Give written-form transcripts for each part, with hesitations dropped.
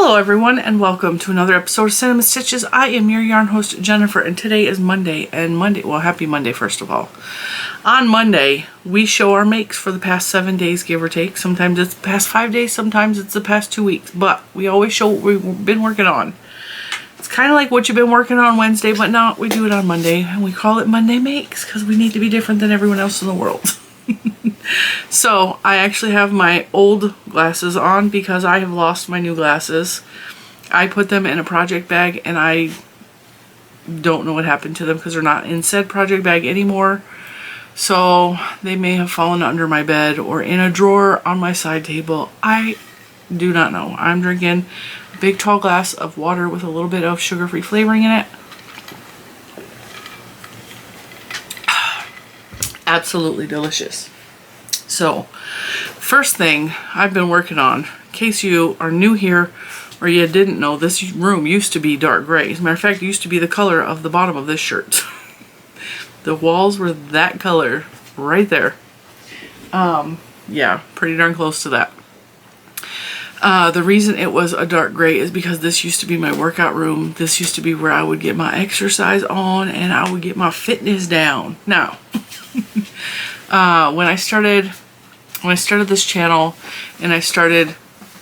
Hello everyone and welcome to another episode of Cinnamon Stitches. I am your yarn host Jennifer and today is Monday well, happy Monday first of all. On Monday we show our makes for the past 7 days, give or take. Sometimes it's the past 5 days, sometimes it's the past 2 weeks, but we always show what we've been working on. It's kind of like what you've been working on Wednesday, but no, we do it on Monday and we call it Monday Makes because we need to be different than everyone else in the world. So I actually have my old glasses on because I have lost my new glasses. I put them in a project bag and I don't know what happened to them because they're not in said project bag anymore. So they may have fallen under my bed or in a drawer on my side table. I do not know. I'm drinking a big tall glass of water with a little bit of sugar-free flavoring in it. Absolutely delicious. So, first thing I've been working on, in case you are new here or you didn't know, this room used to be dark gray. As a matter of fact, it used to be the color of the bottom of this shirt. The walls were that color right there. Yeah, pretty darn close to that. The reason it was a dark gray is because this used to be my workout room. This used to be where I would get my exercise on and I would get my fitness down. Now, when I started this channel and I started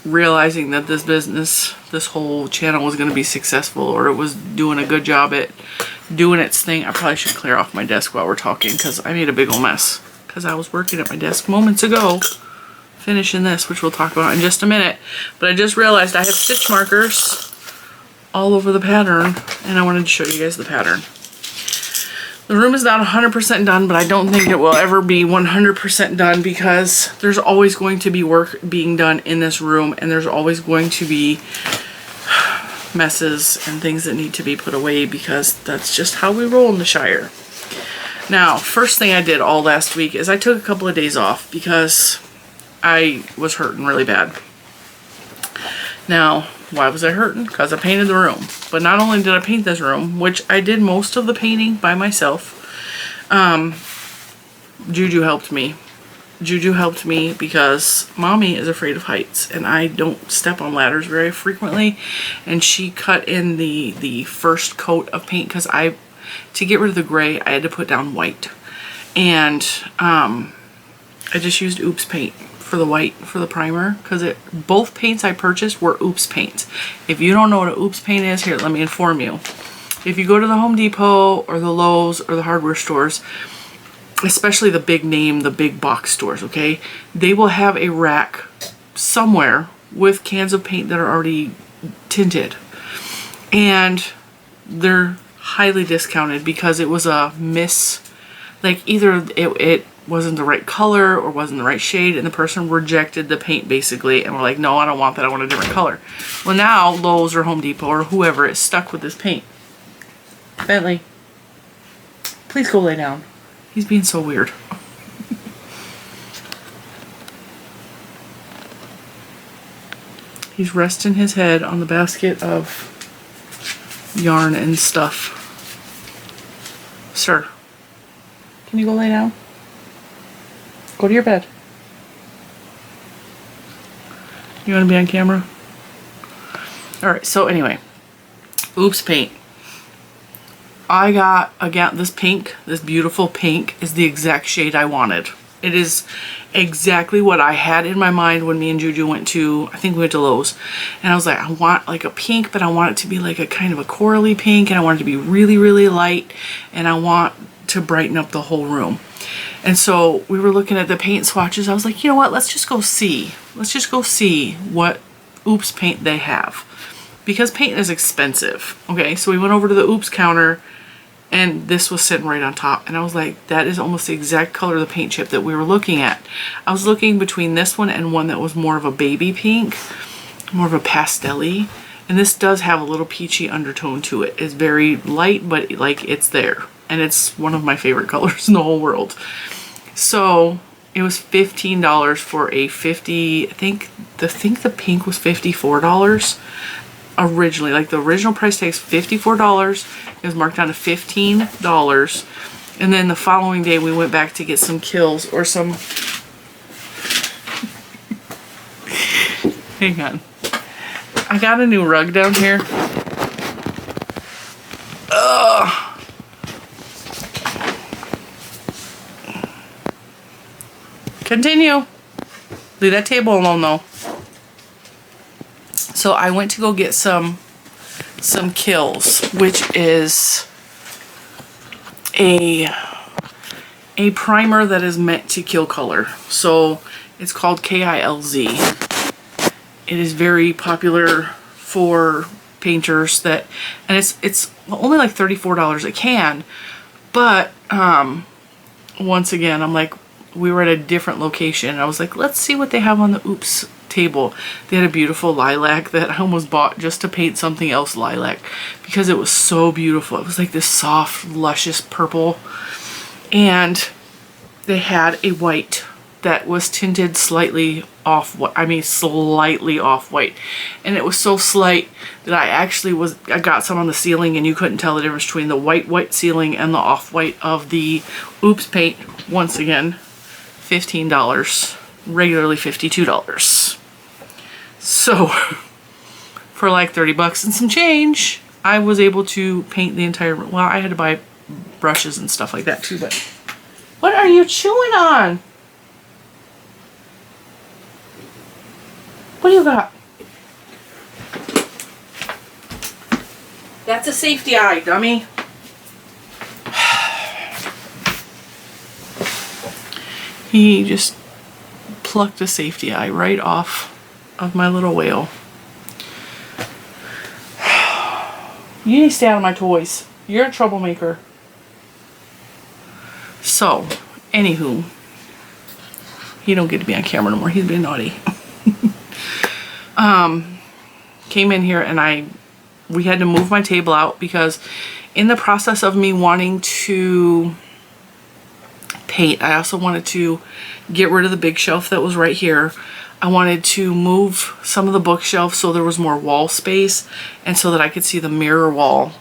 realizing that this whole channel was going to be successful, or it was doing a good job at doing its thing. I probably should clear off my desk while we're talking because I made a big old mess because I was working at my desk moments ago finishing this, which we'll talk about in just a minute. But I just realized I have stitch markers all over the pattern and I wanted to show you guys the pattern. The room is not 100% done, but I don't think it will ever be 100% done because there's always going to be work being done in this room and there's always going to be messes and things that need to be put away because that's just how we roll in the Shire. Now, first thing I did all last week is I took a couple of days off because I was hurting really bad. Now, why was I hurting? Because I painted the room. But not only did I paint this room, which I did most of the painting by myself, Juju helped me. Juju helped me because Mommy is afraid of heights and I don't step on ladders very frequently. And she cut in the first coat of paint because to get rid of the gray, I had to put down white. And I just used Oops paint for the white, for the primer, because both paints I purchased were Oops paints. If you don't know what an Oops paint is, here, let me inform you. If you go to the Home Depot or the Lowe's or the hardware stores, especially the big name, the big box stores, okay, they will have a rack somewhere with cans of paint that are already tinted. And they're highly discounted because it was a like either it wasn't the right color or wasn't the right shade and the person rejected the paint basically and were like, no, I don't want that, I want a different color. Well, now Lowe's or Home Depot or whoever is stuck with this paint. Bentley, please go lay down. He's being so weird. He's resting his head on the basket of yarn and stuff. Sir, can you go lay down? Go to your bed. You want to be on camera? Alright, so anyway. Oops paint. I got, again, this pink, this beautiful pink, is the exact shade I wanted. It is exactly what I had in my mind when me and Juju went to, I think we went to Lowe's. And I was like, I want like a pink, but I want it to be like a kind of a corally pink, and I want it to be really, really light, and I want to brighten up the whole room. And so we were looking at the paint swatches. I was like, you know what, let's just go see. Let's just go see what Oops paint they have. Because paint is expensive. Okay, so we went over to the Oops counter and this was sitting right on top. And I was like, that is almost the exact color of the paint chip that we were looking at. I was looking between this one and one that was more of a baby pink, more of a pastel-y. And this does have a little peachy undertone to it. It's very light, but like it's there. And it's one of my favorite colors in the whole world. So it was $15 for a 50, I think the pink was $54 originally. Like the original price tag is $54. It was marked down to $15. And then the following day we went back to get some kills or some hang on. I got a new rug down here. Ugh. Continue. Leave that table alone though. So I went to go get some Kills, which is a primer that is meant to kill color. So it's called KILZ. It is very popular for painters and it's only like $34 a can. But once again, I'm like, we were at a different location and I was like, let's see what they have on the Oops table. They had a beautiful lilac that I almost bought just to paint something else lilac because it was so beautiful. It was like this soft, luscious purple. And they had a white that was tinted slightly off, slightly off white. And it was so slight that I got some on the ceiling and you couldn't tell the difference between the white ceiling and the off-white of the Oops paint. Once again, $15, regularly $52. So for like 30 bucks and some change, I was able to paint the entire room. Well, I had to buy brushes and stuff like that too, but what are you chewing on? What do you got? That's a safety eye, dummy. He just plucked a safety eye right off of my little whale. You need to stay out of my toys. You're a troublemaker. So, anywho, he don't get to be on camera no more. He's being naughty. Came in here and we had to move my table out because in the process of me wanting to paint, I also wanted to get rid of the big shelf that was right here. I wanted to move some of the bookshelves so there was more wall space and so that I could see the mirror wall,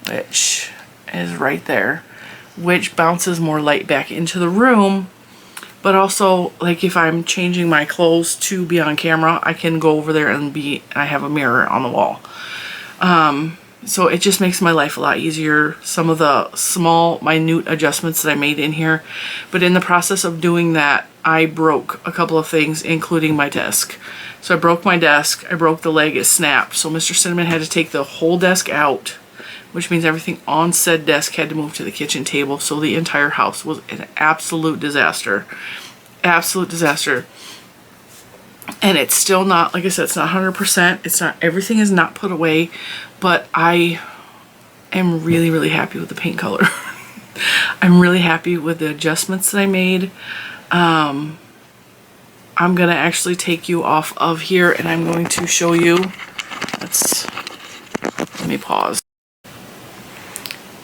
which is right there, which bounces more light back into the room. But also, like, if I'm changing my clothes to be on camera, I can go over there and I have a mirror on the wall. So it just makes my life a lot easier. Some of the small, minute adjustments that I made in here. But in the process of doing that, I broke a couple of things, including my desk. So I broke my desk. I broke the leg. It snapped. So Mr. Cinnamon had to take the whole desk out, which means everything on said desk had to move to the kitchen table. So the entire house was an absolute disaster. Absolute disaster. And it's still not, like I said, it's not 100%. It's not, everything is not put away, but I am really, really happy with the paint color. I'm really happy with the adjustments that I made. I'm going to actually take you off of here and I'm going to show you. Let me pause.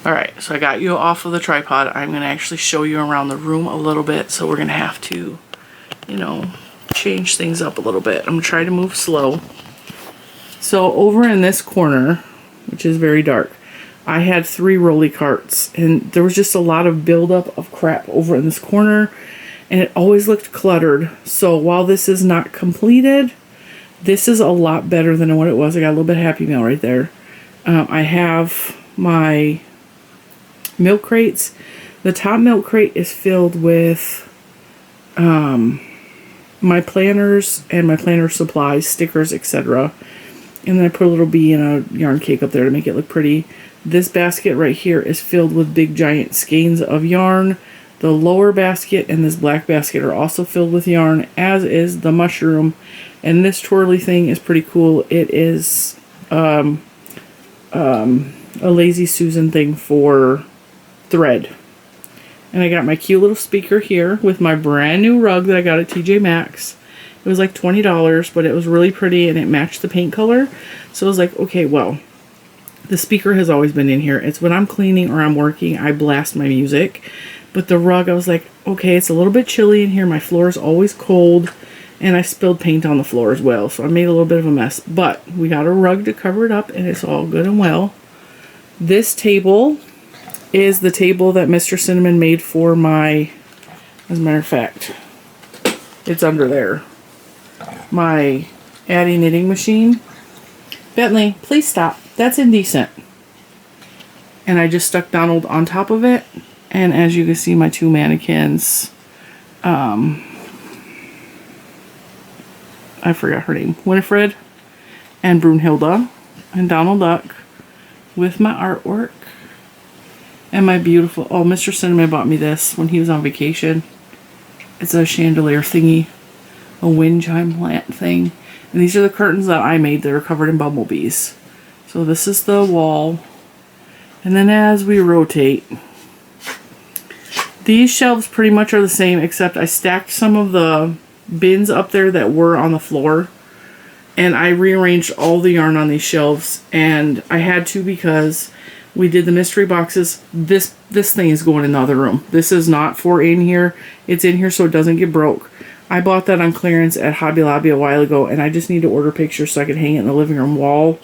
Alright, so I got you off of the tripod. I'm going to actually show you around the room a little bit. So we're going to have to, you know, change things up a little bit. I'm going to try to move slow. So over in this corner, which is very dark, I had 3 rolly carts. And there was just a lot of buildup of crap over in this corner. And it always looked cluttered. So while this is not completed, this is a lot better than what it was. I got a little bit of Happy Meal right there. I have my milk crates. The top milk crate is filled with my planners and my planner supplies, stickers, etc. And then I put a little bee and a yarn cake up there to make it look pretty. This basket right here is filled with big giant skeins of yarn. The lower basket and this black basket are also filled with yarn, as is the mushroom. And this twirly thing is pretty cool. It is a Lazy Susan thing for thread. And I got my cute little speaker here with my brand new rug that I got at TJ Maxx. It was like $20, but it was really pretty and it matched the paint color. So I was like, okay, well, the speaker has always been in here. It's when I'm cleaning or I'm working, I blast my music. But the rug, I was like, okay, it's a little bit chilly in here. My floor is always cold. And I spilled paint on the floor as well. So I made a little bit of a mess. But we got a rug to cover it up and it's all good and well. This table is the table that Mr. Cinnamon made for my, as a matter of fact, it's under there, my Addie knitting machine. Bentley, please stop. That's indecent. And I just stuck Donald on top of it. And as you can see, my two mannequins, I forgot her name, Winifred and Brunhilde and Donald Duck with my artwork. And my beautiful, oh, Mr. Cinnamon bought me this when he was on vacation. It's a chandelier thingy, a wind chime plant thing. And these are the curtains that I made that are covered in bumblebees. So this is the wall. And then as we rotate, these shelves pretty much are the same, except I stacked some of the bins up there that were on the floor. And I rearranged all the yarn on these shelves. And I had to because we did the mystery boxes. This thing is going in the other room. This is not for in here. It's in here so it doesn't get broke. I bought that on clearance at Hobby Lobby a while ago, and I just need to order pictures so I can hang it in the living room wall.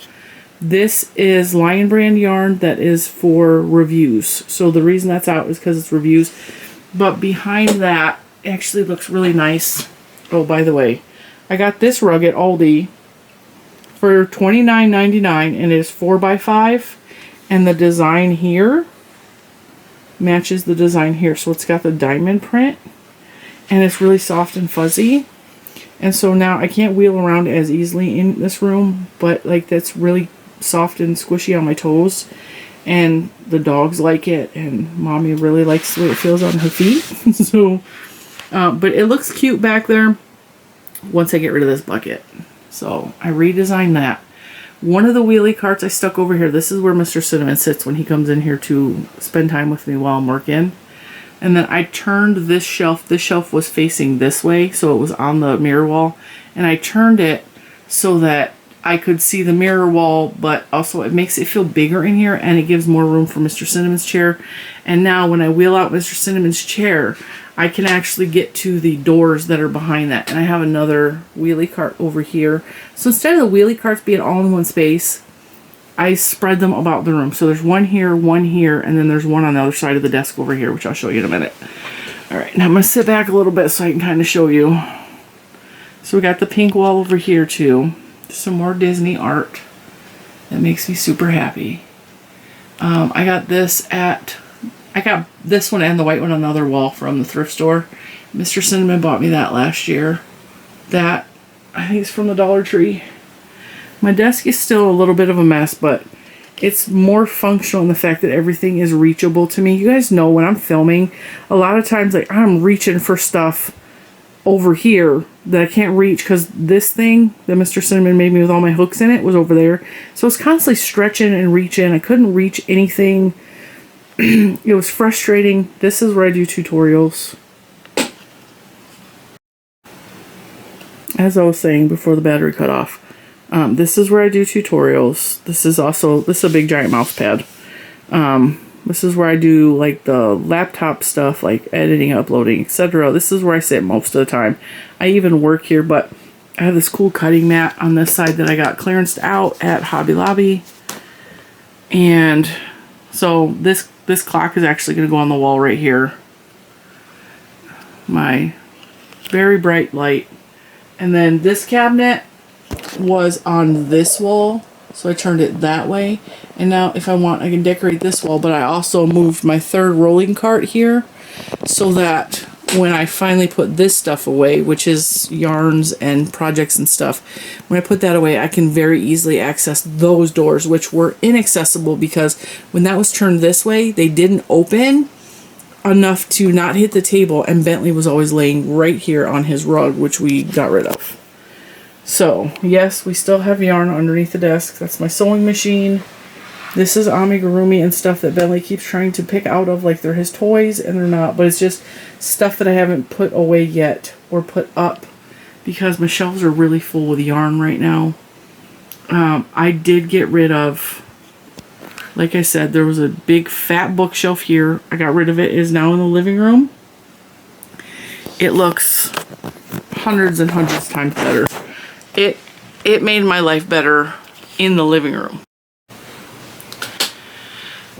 This is Lion Brand yarn that is for reviews. So the reason that's out is because it's reviews. But behind that actually looks really nice. Oh, by the way, I got this rug at Aldi for $29.99, and it is 4x5. And the design here matches the design here. So it's got the diamond print. And it's really soft and fuzzy. And so now I can't wheel around as easily in this room. But like that's really soft and squishy on my toes. And the dogs like it. And Mommy really likes the way it feels on her feet. So, but it looks cute back there once I get rid of this bucket. So I redesigned that. One of the wheelie carts I stuck over here. This is where Mr. Cinnamon sits when he comes in here to spend time with me while I'm working. And then I turned this shelf. This shelf was facing this way, so it was on the mirror wall. And I turned it so that I could see the mirror wall, but also it makes it feel bigger in here, and it gives more room for Mr. Cinnamon's chair. And now when I wheel out Mr. Cinnamon's chair, I can actually get to the doors that are behind that. And I have another wheelie cart over here. So instead of the wheelie carts being all in one space, I spread them about the room. So there's one here, and then there's one on the other side of the desk over here, which I'll show you in a minute. All right, now I'm going to sit back a little bit so I can kind of show you. So we got the pink wall over here too. Some more Disney art. That makes me super happy. I got this one and the white one on the other wall from the thrift store. Mr. Cinnamon bought me that last year. That, I think it's from the Dollar Tree. My desk is still a little bit of a mess, but it's more functional in the fact that everything is reachable to me. You guys know when I'm filming, a lot of times like I'm reaching for stuff over here that I can't reach because this thing that Mr. Cinnamon made me with all my hooks in it was over there. So it's constantly stretching and reaching. I couldn't reach anything. It was frustrating. This is where I do tutorials. As I was saying before the battery cut off, this is where I do tutorials. This is a big giant mouse pad. This is where I do like the laptop stuff, like editing, uploading, etc. This is where I sit most of the time. I even work here, but I have this cool cutting mat on this side that I got clearanced out at Hobby Lobby. And so this clock is actually going to go on the wall right here. My very bright light. And then this cabinet was on this wall, so I turned it that way. And now if I want, I can decorate this wall, but I also moved my third rolling cart here so that when I finally put this stuff away, which is yarns and projects and stuff, when I put that away, I can very easily access those doors, which were inaccessible because when that was turned this way, they didn't open enough to not hit the table, and Bentley was always laying right here on his rug, which we got rid of. So, yes, we still have yarn underneath the desk. That's my sewing machine. This is amigurumi and stuff that Bentley keeps trying to pick out of like they're his toys, and they're not. But it's just stuff that I haven't put away yet or put up because my shelves are really full with yarn right now. I did get rid of, like I said, there was a big fat bookshelf here. I got rid of it. It is now in the living room. It looks hundreds and hundreds of times better. It made my life better in the living room,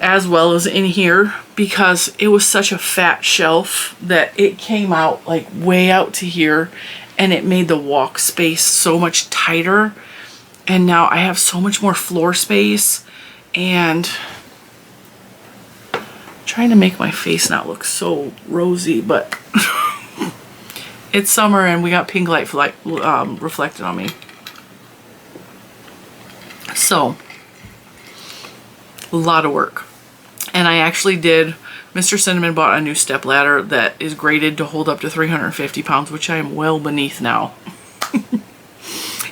as well as in here, because it was such a fat shelf that it came out like way out to here, and it made the walk space so much tighter. And now I have so much more floor space, and I'm trying to make my face not look so rosy, but it's summer and we got pink light reflected on me. So, a lot of work. And I actually did, Mr. Cinnamon bought a new step ladder that is graded to hold up to 350 pounds, which I am well beneath now.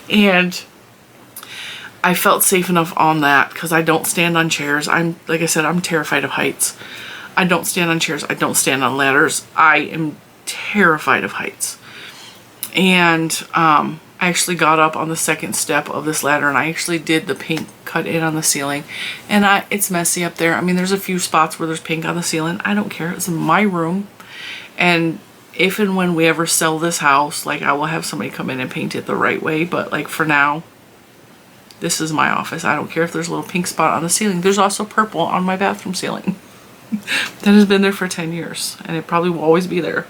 And I felt safe enough on that because I don't stand on chairs. Like I said, I'm terrified of heights. I don't stand on chairs. I don't stand on ladders. I am terrified of heights. And I actually got up on the second step of this ladder, and I actually did the pink cut in on the ceiling. And it's messy up there. I mean, there's a few spots where there's pink on the ceiling. I don't care. It's my room. And if and when we ever sell this house, like, I will have somebody come in and paint it the right way. But like for now, this is my office. I don't care if there's a little pink spot on the ceiling. There's also purple on my bathroom ceiling. That has been there for 10 years, and it probably will always be there.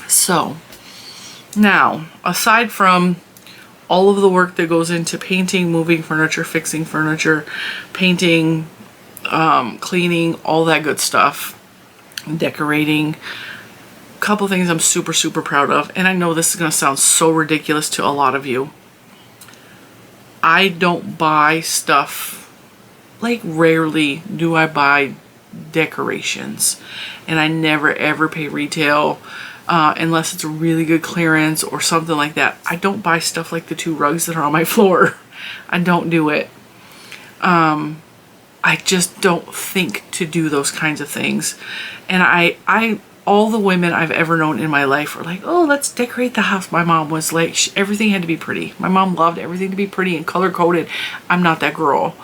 So, now, aside from all of the work that goes into painting, moving furniture, fixing furniture, painting, cleaning, all that good stuff, decorating, a couple things I'm super, super proud of, and I know this is going to sound so ridiculous to a lot of you. I don't buy stuff, like rarely do I buy decorations, and I never ever pay retail unless it's a really good clearance or something like that. I don't buy stuff like the 2 rugs that are on my floor. I don't do it. I just don't think to do those kinds of things. And all the women I've ever known in my life are like, oh, let's decorate the house. My mom was like, everything had to be pretty. My mom loved everything to be pretty and color coded. I'm not that girl.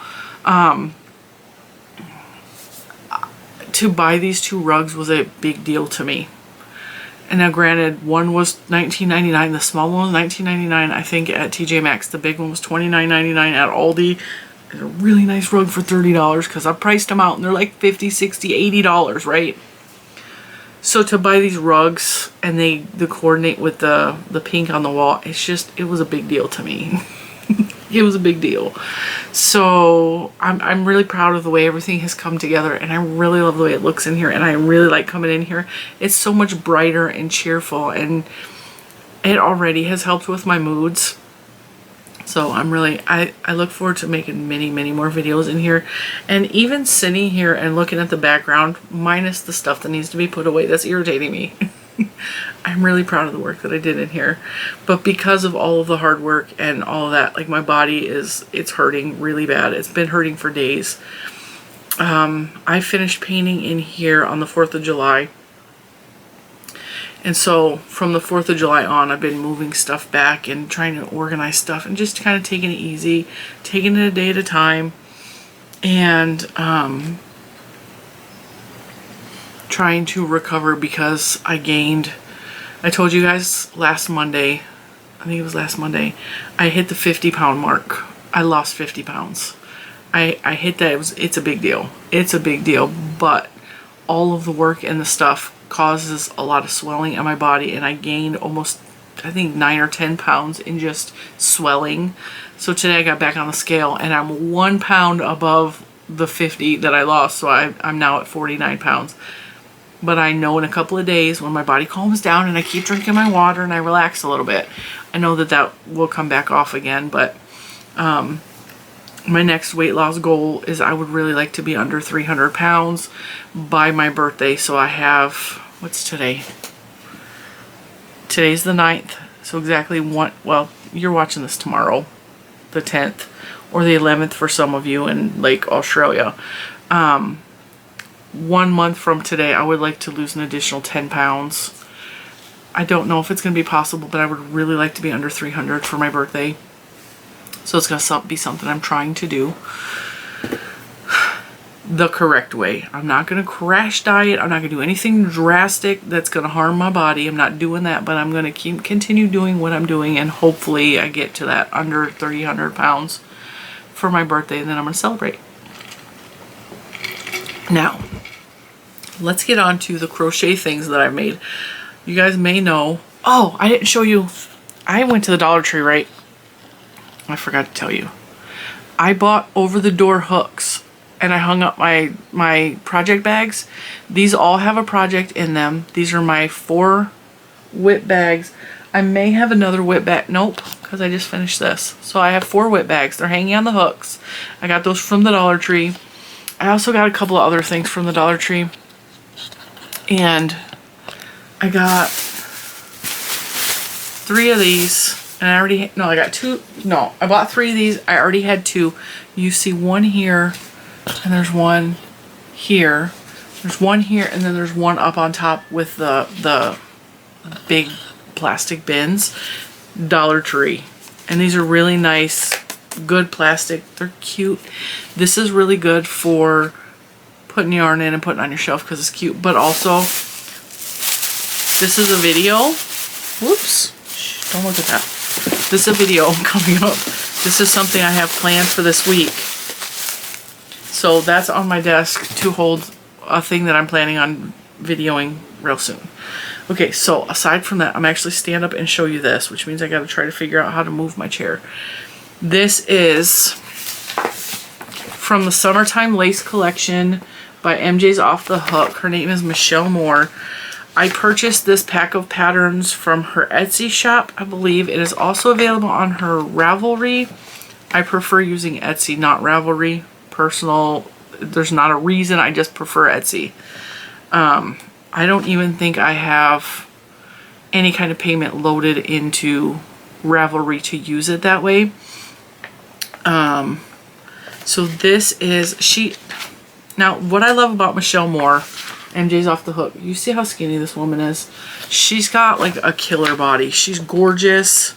To buy these 2 rugs was a big deal to me. And now granted, one was $19.99, the small one was $19.99 I think at TJ Maxx. The big one was $29.99 at Aldi. It's a really nice rug for $30 because I priced them out and they're like $50, $60, $80, right? So to buy these rugs and they coordinate with the pink on the wall, it was a big deal to me. It was a big deal. So I'm really proud of the way everything has come together, and I really love the way it looks in here, and I really like coming in here. It's so much brighter and cheerful, and it already has helped with my moods. So I look forward to making many, many more videos in here. And even sitting here and looking at the background, minus the stuff that needs to be put away that's irritating me. I'm really proud of the work that I did in here. But because of all of the hard work and all of that, like, my body it's hurting really bad. It's been hurting for days. I finished painting in here on the 4th of July. And so from the 4th of July on, I've been moving stuff back and trying to organize stuff and just kind of taking it easy, taking it a day at a time, and trying to recover because I told you guys last Monday, I think it was last Monday, I hit the 50-pound mark. I lost 50 pounds. I hit that. It's a big deal. It's a big deal, but all of the work and the stuff causes a lot of swelling in my body, and I gained almost, I think, 9 or 10 pounds in just swelling. So today I got back on the scale and I'm 1 pound above the 50 that I lost, so I'm now at 49 pounds. But I know in a couple of days, when my body calms down and I keep drinking my water and I relax a little bit, I know that will come back off again. But my next weight loss goal is I would really like to be under 300 pounds by my birthday. So I have, what's today? Today's the 9th. So exactly well, you're watching this tomorrow, the 10th, or the 11th for some of you in Lake Australia. 1 month from today, I would like to lose an additional 10 pounds. I don't know if it's going to be possible, but I would really like to be under 300 for my birthday. So it's going to be something I'm trying to do the correct way. I'm not going to crash diet. I'm not going to do anything drastic that's going to harm my body. I'm not doing that, but I'm going to continue doing what I'm doing, and hopefully I get to that under 300 pounds for my birthday, and then I'm going to celebrate. Now, let's get on to the crochet things that I've made. You guys may know. Oh, I didn't show you. I went to the Dollar Tree, right? I forgot to tell you. I bought over-the-door hooks and I hung up my project bags. These all have a project in them. These are my 4 whip bags. I may have another whip bag. Nope, because I just finished this. So I have 4 whip bags. They're hanging on the hooks. I got those from the Dollar Tree. I also got a couple of other things from the Dollar Tree. And I got 3 of these. And I already, no, I got 2. No, I bought 3 of these. I already had 2. You see one here, and there's one here. There's one here, and then there's one up on top with the big plastic bins. Dollar Tree. And these are really nice, good plastic. They're cute. This is really good for putting yarn in and putting on your shelf because it's cute. But also, this is a video. Whoops. Shh, don't look at that. This is a video coming up. This is something I have planned for this week. So that's on my desk to hold a thing that I'm planning on videoing real soon. Okay, so aside from that, I'm actually stand up and show you this, which means I got to try to figure out how to move my chair. This is from the Summertime Lace Collection by MJ's Off the Hook. Her name is Michelle Moore. I purchased this pack of patterns from her Etsy shop, I believe. It is also available on her Ravelry. I prefer using Etsy, not Ravelry. Personal, there's not a reason, I just prefer Etsy. I don't even think I have any kind of payment loaded into Ravelry to use it that way. So this is, now what I love about Michelle Moore, MJ's Off the Hook, you see how skinny this woman is? She's got like a killer body. She's gorgeous,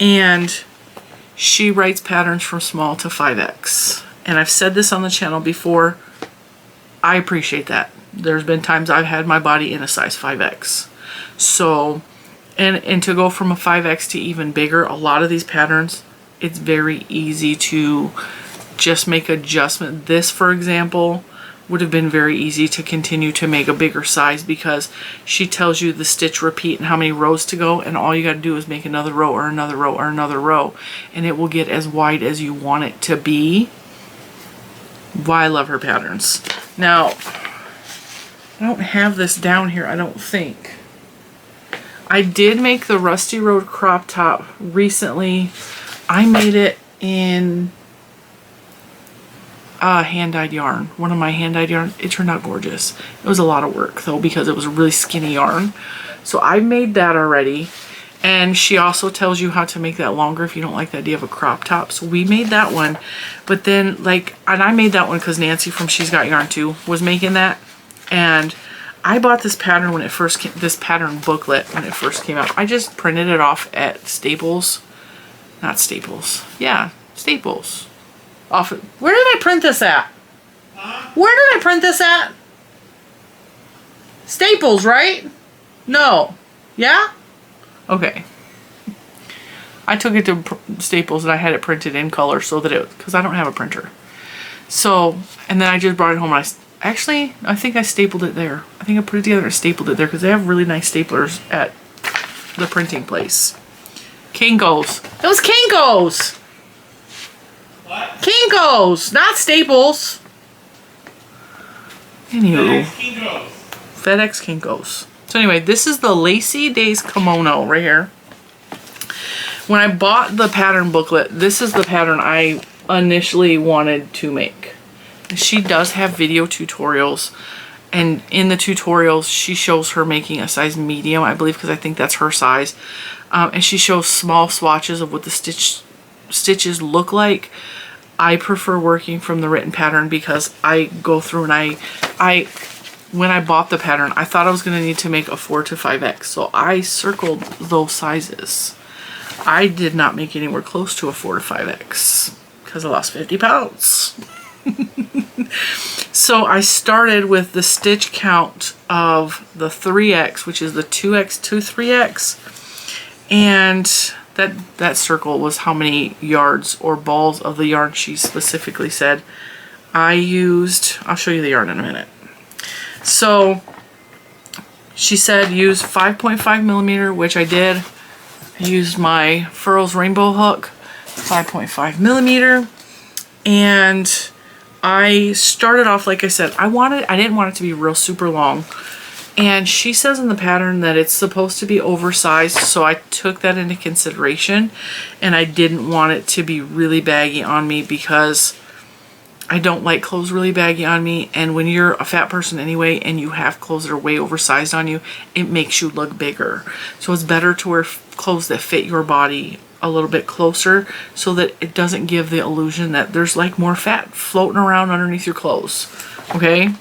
and she writes patterns from small to 5X. And I've said this on the channel before, I appreciate that. There's been times I've had my body in a size 5X. So, and to go from a 5X to even bigger, a lot of these patterns, it's very easy to just make adjustment. This, for example, would have been very easy to continue to make a bigger size because she tells you the stitch repeat and how many rows to go, and all you got to do is make another row or another row or another row, and it will get as wide as you want it to be. Why I love her patterns. Now, I don't have this down here, I don't think. I did make the Rusty Road crop top recently. I made it in hand-dyed yarn. One of my hand-dyed yarn. It turned out gorgeous. It was a lot of work though because it was a really skinny yarn. So I made that already. And she also tells you how to make that longer if you don't like the idea of a crop top. So we made that one. But then and I made that one because Nancy from She's Got Yarn Too was making that. And I bought this pattern when it first came, this pattern booklet when it first came out. I just printed it off at Staples. Not Staples. Yeah, Staples. Where did I print this at? Where did I print this at? Staples, right? No. Yeah? Okay. I took it to Staples and I had it printed in color so that because I don't have a printer. So, and then I just brought it home and I think I stapled it there. I think I put it together and stapled it there because they have really nice staplers at the printing place. Kinko's. It was Kinko's! What? Kinko's, not Staples. Anywho. FedEx Kinko's. So anyway, this is the Lacy Days Kimono right here. When I bought the pattern booklet, this is the pattern I initially wanted to make. She does have video tutorials, and in the tutorials she shows her making a size medium, I believe, because I think that's her size. And she shows small swatches of what the stitches look like. I prefer working from the written pattern because I go through and when I bought the pattern, I thought I was going to need to make a 4 to 5X. So I circled those sizes. I did not make anywhere close to a 4 to 5X because I lost 50 pounds. So I started with the stitch count of the 3X, which is the 2X to 3X. And that circle was how many yards or balls of the yarn she specifically said. I'll show you the yarn in a minute. So she said use 5.5 millimeter, which I did. I used my Furls rainbow hook 5.5 millimeter. And I started off, like I said, I didn't want it to be real super long. And she says in the pattern that it's supposed to be oversized, so I took that into consideration. And I didn't want it to be really baggy on me because I don't like clothes really baggy on me. And when you're a fat person anyway and you have clothes that are way oversized on you, it makes you look bigger. So it's better to wear clothes that fit your body a little bit closer so that it doesn't give the illusion that there's like more fat floating around underneath your clothes. Okay?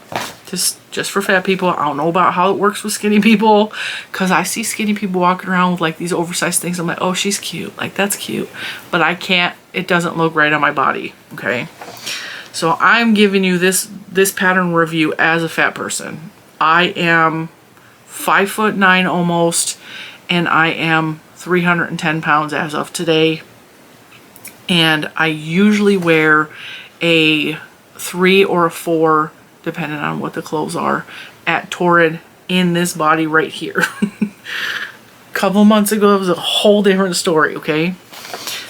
Just for fat people. I don't know about how it works with skinny people, because I see skinny people walking around with like these oversized things. I'm like, oh, she's cute. Like, that's cute. But I can't, it doesn't look right on my body. Okay? So I'm giving you this pattern review as a fat person. I am 5'9" almost, and I am 310 pounds as of today. And I usually wear a 3 or a 4, depending on what the clothes are, at Torrid in this body right here. A couple months ago, it was a whole different story, okay?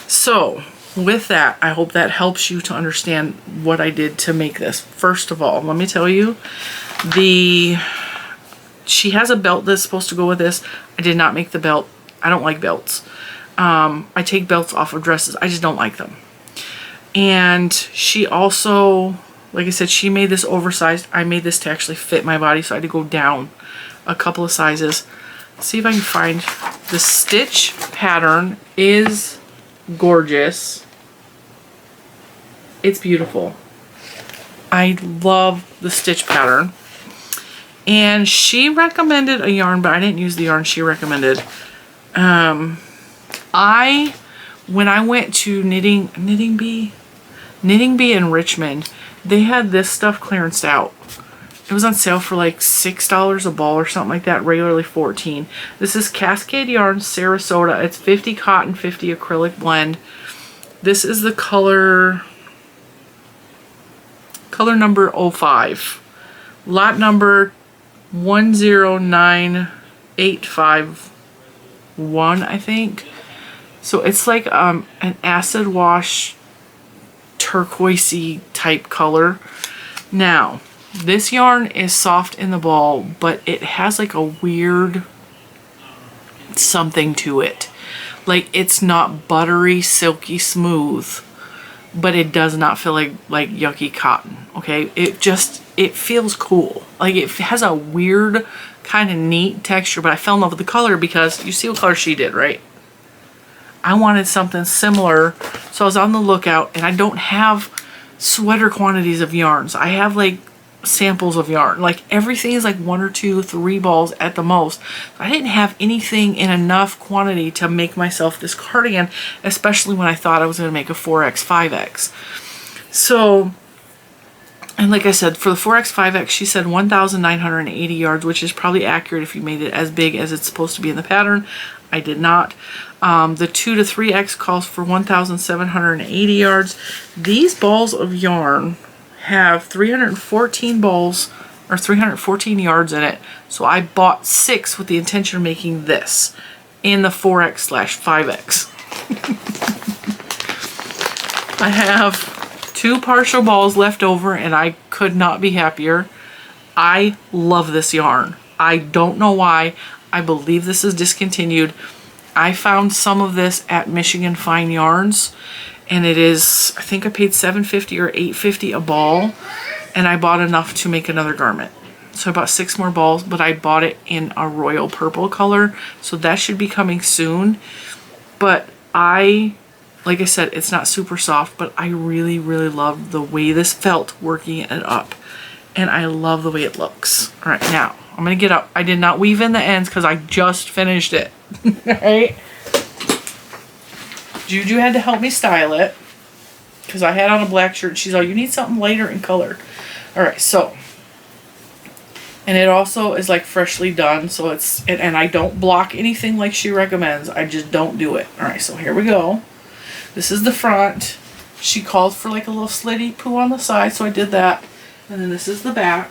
So, with that, I hope that helps you to understand what I did to make this. First of all, let me tell you, she has a belt that's supposed to go with this. I did not make the belt. I don't like belts. I take belts off of dresses. I just don't like them. And she also, like I said, she made this oversized. I made this to actually fit my body, so I had to go down a couple of sizes. Let's see if I can find the stitch pattern. Is gorgeous. It's beautiful. I love the stitch pattern. And she recommended a yarn, but I didn't use the yarn she recommended. When I went to Knitting Bee in Richmond, they had this stuff clearanced out. It was on sale for like $6 a ball or something like that, regularly $14. This is Cascade Yarns Sarasota. It's 50 cotton, 50 acrylic blend. This is the color number 05. Lot number 109851, I think. So it's like an acid wash turquoisey type color. Now, this yarn is soft in the ball, but it has like a weird something to it. Like, it's not buttery, silky smooth, but it does not feel like yucky cotton, okay? It feels cool. Like, it has a weird kind of neat texture, but I fell in love with the color because you see what color she did, right? I wanted something similar, so I was on the lookout, and I don't have sweater quantities of yarns. I have like samples of yarn. Like, everything is like 1 or 2, 3 balls at the most. I didn't have anything in enough quantity to make myself this cardigan, especially when I thought I was going to make a 4X, 5X. So, and like I said, for the 4X, 5X, she said 1,980 yards, which is probably accurate if you made it as big as it's supposed to be in the pattern. I did not. The 2 to 3X calls for 1,780 yards. These balls of yarn have 314 balls or 314 yards in it. So I bought 6 with the intention of making this in the 4X/5X. I have 2 partial balls left over, and I could not be happier. I love this yarn. I don't know why. I believe this is discontinued. I found some of this at Michigan Fine Yarns, and it is, I think I paid $7.50 or $8.50 a ball, and I bought enough to make another garment. So I bought 6 more balls, but I bought it in a royal purple color, so that should be coming soon. But like I said, it's not super soft, but I really, really love the way this felt working it up, and I love the way it looks. All right, now I'm gonna get up. I did not weave in the ends because I just finished it. Right? Juju had to help me style it because I had on a black shirt. She's all, you need something lighter in color. All right, so, and it also is like freshly done, so it's, and I don't block anything like she recommends. I just don't do it. All right, so here we go. This is the front. She called for like a little slitty poo on the side, so I did that. And then this is the back.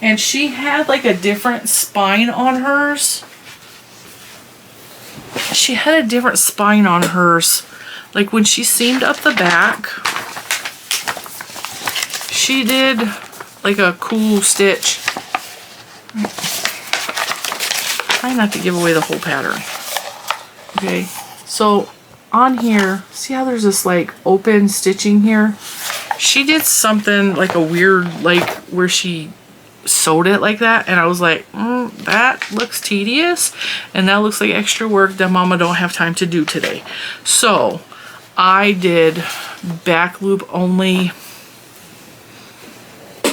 And she had like a different spine on hers. She had a different spine on hers Like when she seamed up the back, she did like a cool stitch. Try not to give away the whole pattern. Okay, so on here, see how there's this like open stitching here? She did something like a weird, like where she sewed it like that, and I was like, that looks tedious, and that looks like extra work that Mama don't have time to do today. So I did back loop only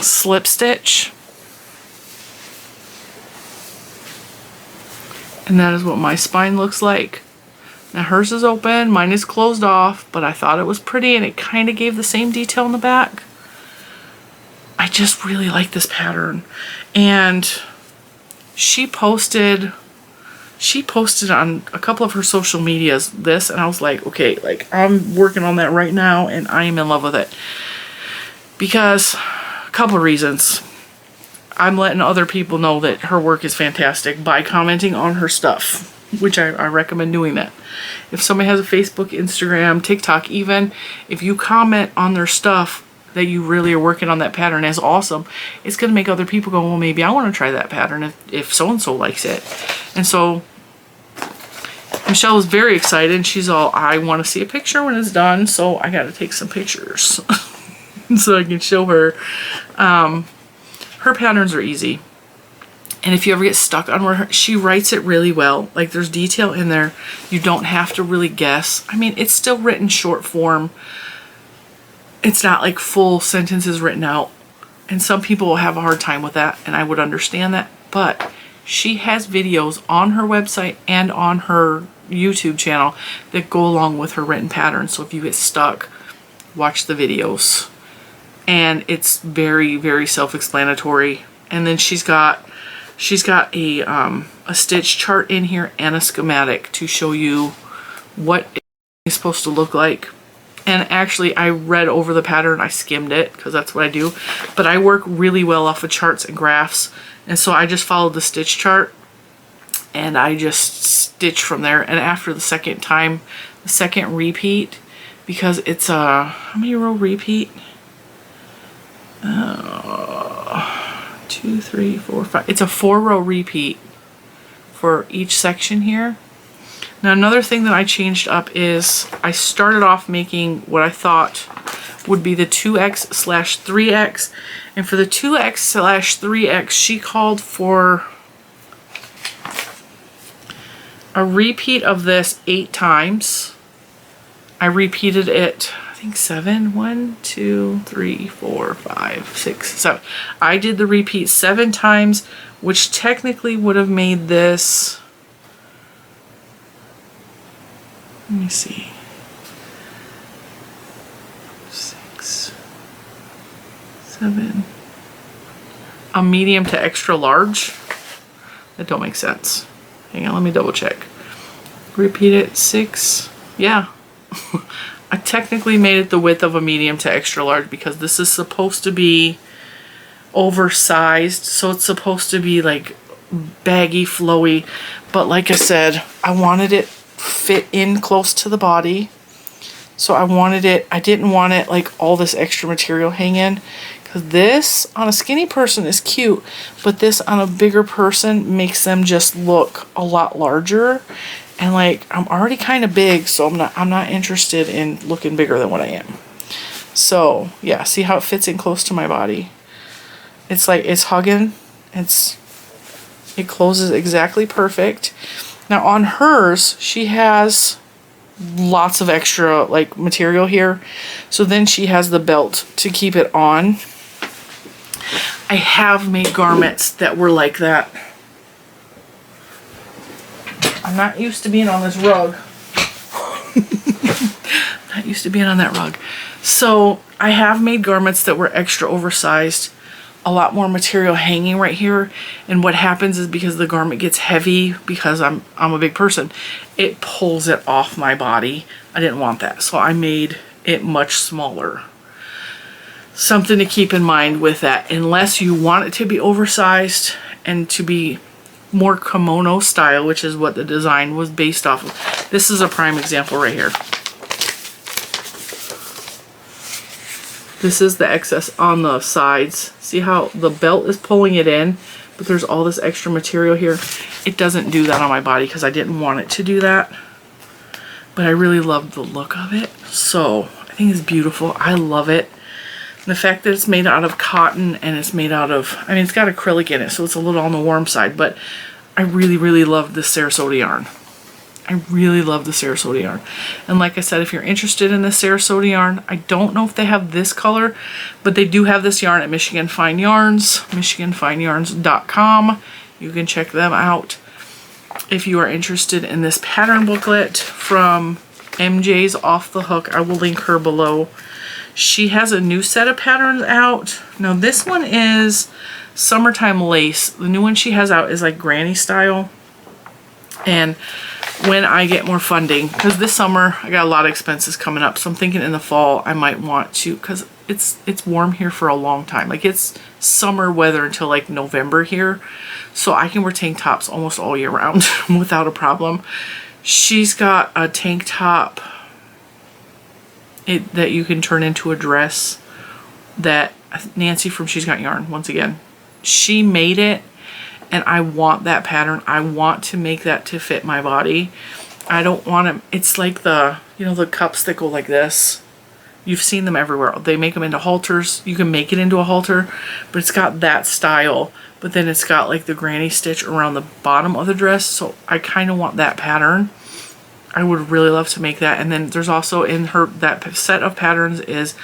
slip stitch, and that is what my spine looks like. Now hers is open, mine is closed off, but I thought it was pretty, and it kind of gave the same detail in the back. I just really like this pattern. And she posted on a couple of her social medias this, and I was like, okay, like I'm working on that right now, and I am in love with it. Because a couple of reasons. I'm letting other people know that her work is fantastic by commenting on her stuff, which I recommend doing that. If somebody has a Facebook, Instagram, TikTok even, if you comment on their stuff that you really are working on that pattern as awesome, it's going to make other people go, well, maybe I want to try that pattern if so-and-so likes it. And so Michelle was very excited, and she's all, I want to see a picture when it's done, so I got to take some pictures so I can show her. Her patterns are easy. And if you ever get stuck on where she writes it really well, like there's detail in there, you don't have to really guess. I mean, it's still written short form. It's not like full sentences written out. And some people will have a hard time with that, and I would understand that. But she has videos on her website and on her YouTube channel that go along with her written pattern. So if you get stuck, watch the videos. And it's very, very self-explanatory. And then she's got a stitch chart in here and a schematic to show you what it's supposed to look like. And actually, I read over the pattern. I skimmed it because that's what I do. But I work really well off of charts and graphs. And so I just followed the stitch chart, and I just stitched from there. And after the second time, the second repeat, because it's a, how many row repeat? 2, 3, 4, 5. It's a 4-row repeat for each section here. Now another thing that I changed up is I started off making what I thought would be the 2x/3x, and for the 2x/3x she called for a repeat of this 8 times. I repeated it, I think 7. 1, 2, 3, 4, 5, 6, 7. I did the repeat 7 times, which technically would have made this, let me see, 6, 7, a medium to extra large. That don't make sense. Hang on, let me double check. Repeat it 6, yeah. I technically made it the width of a medium to extra large because this is supposed to be oversized, so it's supposed to be like baggy, flowy, but like I said, I wanted it fit in close to the body. So I didn't want it like all this extra material hanging, because this on a skinny person is cute, but this on a bigger person makes them just look a lot larger. And like, I'm already kind of big, so I'm not interested in looking bigger than what I am. So yeah, see how it fits in close to my body? It's like, it's hugging. It closes exactly perfect. Now on hers, she has lots of extra like material here. So then she has the belt to keep it on. I have made garments that were like that. I'm not used to being on this rug. Not used to being on that rug. So I have made garments that were extra oversized, a lot more material hanging right here. And what happens is, because the garment gets heavy, because I'm a big person, it pulls it off my body. I didn't want that, so I made it much smaller. Something to keep in mind with that, unless you want it to be oversized and to be more kimono style, which is what the design was based off of. This is a prime example right here. This is the excess on the sides. See how the belt is pulling it in, but there's all this extra material here. It doesn't do that on my body because I didn't want it to do that. But I really love the look of it. So I think it's beautiful. I love it. And the fact that it's made out of cotton and it's made out of, I mean, it's got acrylic in it, so it's a little on the warm side, but I really, really love this Sarasota yarn. I really love the Sarasota yarn. And like I said, if you're interested in this Sarasota yarn, I don't know if they have this color, but they do have this yarn at Michigan Fine Yarns, michiganfineyarns.com. You can check them out. If you are interested in this pattern booklet from MJ's Off the Hook, I will link her below. She has a new set of patterns out. Now this one is Summertime Lace. The new one she has out is like granny style. And when I get more funding, because this summer I got a lot of expenses coming up, so I'm thinking in the fall I might want to, because it's warm here for a long time. Like it's summer weather until like November here, so I can wear tank tops almost all year round without a problem. She's got a tank top that you can turn into a dress that Nancy from She's Got Yarn, once again, she made it. And I want that pattern. I want to make that to fit my body. I don't want to, it's like the, you know, the cups that go like this. You've seen them everywhere. They make them into halters. You can make it into a halter, but it's got that style. But then it's got like the granny stitch around the bottom of the dress. So I kind of want that pattern. I would really love to make that. And then there's also in her, that set of patterns is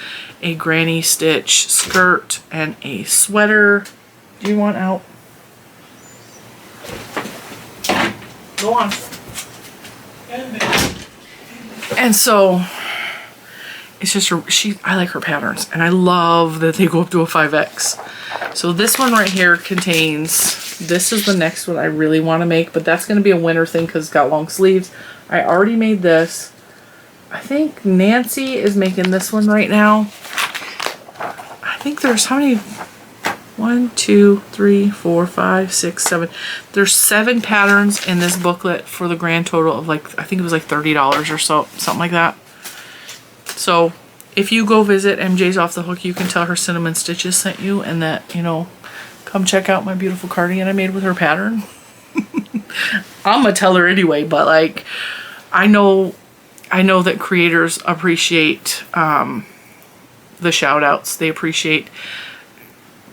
a granny stitch skirt and a sweater. Do you want out? Go on. And so it's just I like her patterns, and I love that they go up to a 5X. So this one right here contains, this is the next one I really want to make, but that's going to be a winter thing because it's got long sleeves. I already made this. I think Nancy is making this one right now. I think there's how many? 1, 2, 3, 4, 5, 6, 7. There's 7 patterns in this booklet for the grand total of like, I think it was like $30 or so, something like that. So if you go visit MJ's Off the Hook, you can tell her Cinnamon Stitches sent you, and that, you know, come check out my beautiful cardigan I made with her pattern. I'm gonna tell her anyway, but like, I know that creators appreciate the shout outs. They appreciate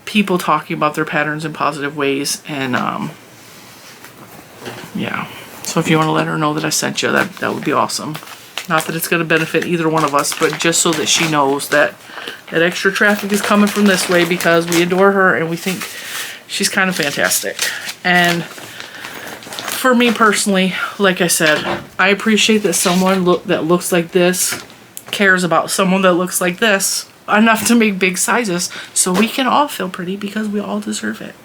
people talking about their patterns in positive ways, and yeah, so if you want to let her know that I sent you, that would be awesome. Not that it's going to benefit either one of us, but just so that she knows that that extra traffic is coming from this way, because we adore her and we think she's kind of fantastic. And for me personally, like I said, I appreciate that someone that looks like this cares about someone that looks like this enough to make big sizes, so we can all feel pretty, because we all deserve it.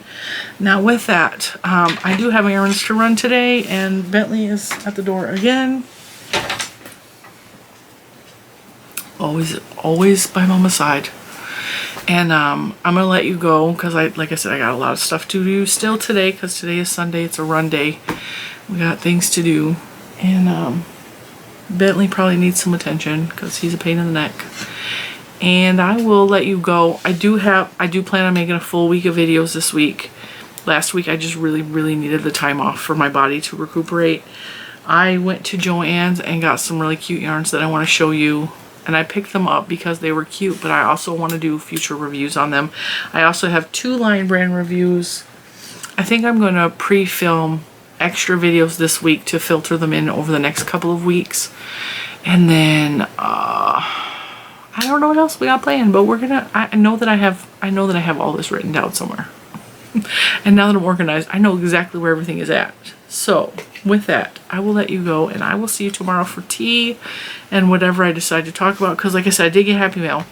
Now with that, I do have errands to run today, and Bentley is at the door again. Always by Mama's side. And I'm gonna let you go, because like I said, I got a lot of stuff to do still today, because today is Sunday. It's a run day. We got things to do, and Bentley probably needs some attention because he's a pain in the neck. And I will let you go. I do plan on making a full week of videos this week. Last week I just really needed the time off for my body to recuperate. I went to Joann's and got some really cute yarns that I want to show you. And I picked them up because they were cute, but I also want to do future reviews on them. I also have 2 Lion Brand reviews. I think I'm going to pre-film extra videos this week to filter them in over the next couple of weeks. And then I don't know what else we got planned, but I know that I have all this written down somewhere. And now that I'm organized, I know exactly where everything is at. So with that, I will let you go, and I will see you tomorrow for tea and whatever I decide to talk about, because like I said, I did get Happy Mail,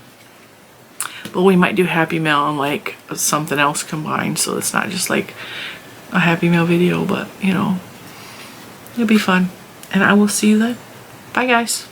but we might do Happy Mail and like something else combined, so it's not just like a Happy Mail video, but you know, it'll be fun. And I will see you then. Bye guys.